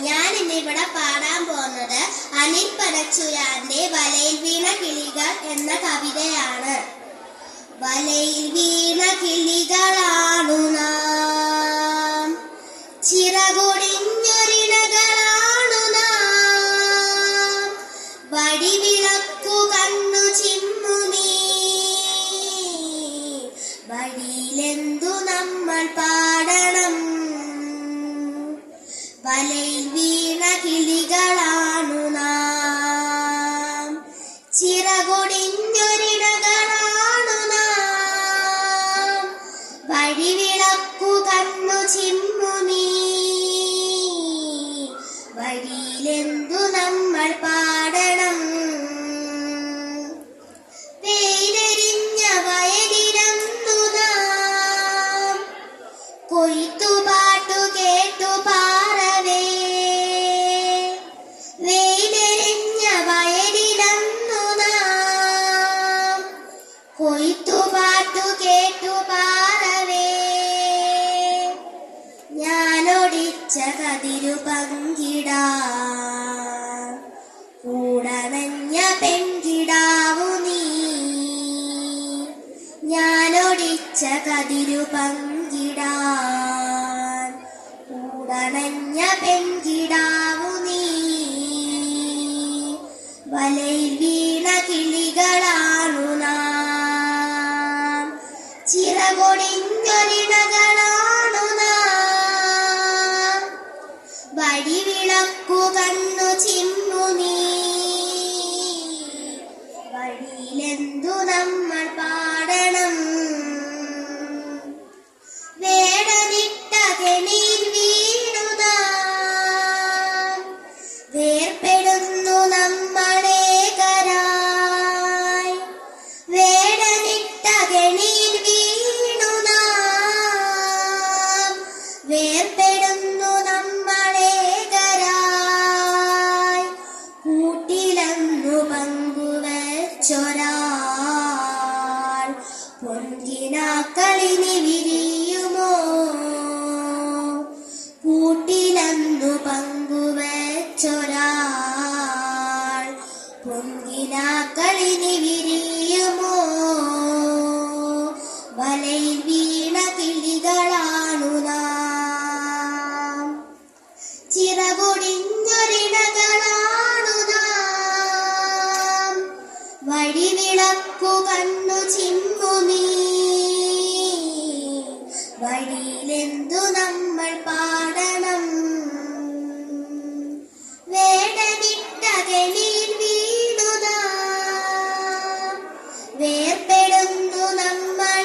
ഞാൻ ഇന്നിവിടെ പാടാൻ പോകുന്നത് അനിൽ പനച്ചൂരാന്റെ വലയിൽ വീണ കിളികൾ എന്ന കവിതയാണ്. വലയിൽ വീണ കിളികളാണു നാം, ചിറകൊടിഞ്ഞൊരിണകളാണു നാം, വടിവിളക്കു കണ്ണു ചിമ്മുനീ വഴിയിലെന്തു നമ്മൾ പാടണം. വലയിൽ വീണ കിളികളാണു നാം, ചിറകൊടിഞ്ഞൊരിണകളാണു നാം, വഴിവിളക്കു കണ്ണു ചിമ്മുനീ വഴിയിലെന്തു നമ്മൾ പാടണം. വെയിലെരിഞ്ഞ വയലിലന്നു നാം കൊയ്ത്തുപാട്ടു കേട്ടു പാറവേ. വെയിലെരിഞ്ഞ വയലിലന്നു നാം കൊയ്ത്തുപാട്ടു കേട്ടു പാറവേ. ഞാനൊടിച്ച കതിരു പങ്കിടാൻ കൂടനഞ്ഞ പെൺകിടാവു നീ. ഞാനൊടിച്ച കതിരു പങ്കിടാൻ കൂടനഞ്ഞ പെൺകിടാവു നീ. വലയിൽ വീണ കിളികളാണു നാം, ചിറകൊടിഞ്ഞൊരിണകളാണു നാം, വഴിവിളക്കു കണ്ണു ചിമ്മുനീ വഴിയിലെന്തു നമ്മൾ പാടണം. വേടനിട്ട കെണിയിൽ വീണു നാം, വേർപ്പെടുന്നു നമ്മളേകരായി. വേടനിട്ട കെണിയിൽ വീണു നാം, വേർപ്പെടുന്നു നമ്മളേകരായി. കൂട്ടിലന്നു പങ്കുവച്ചൊരാൾ പൊൻകിനാക്കളിനി വിരിയുമോ. കൂട്ടിലന്നു പങ്കുവച്ചൊരാൾ പൊൻകിനാക്കളിനി വിരിയുമോ. വലയിൽ വീണ കിളികളാണു നാം, ചിറകൊടിഞ്ഞൊരിണകളാണു നാം, വഴിവിളക്കു കണ്ണു ചിമ്മുനീ വഴിയിലെന്തു നമ്മൾ പാടണം. വേടനിട്ട കെണിയിൽ വീണു നാം, വേർപ്പെടുന്നു നമ്മളേകരായി.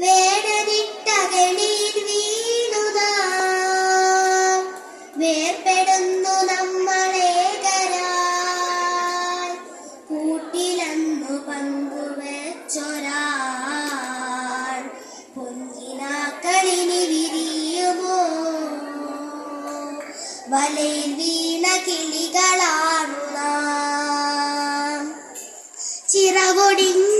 വേടനിട്ട കെണിയിൽ വീണു നാം, വേർപ്പെടുന്നു നമ്മളേകരായി. കൂട്ടിലന്നു പങ്കുവച്ചൊരാൾ പൊൻകിനാക്കളിനി വിരിയുമോ. വലയിൽ വീണ കിളികളാണു നാം, ചിറകൊടിഞ്ഞ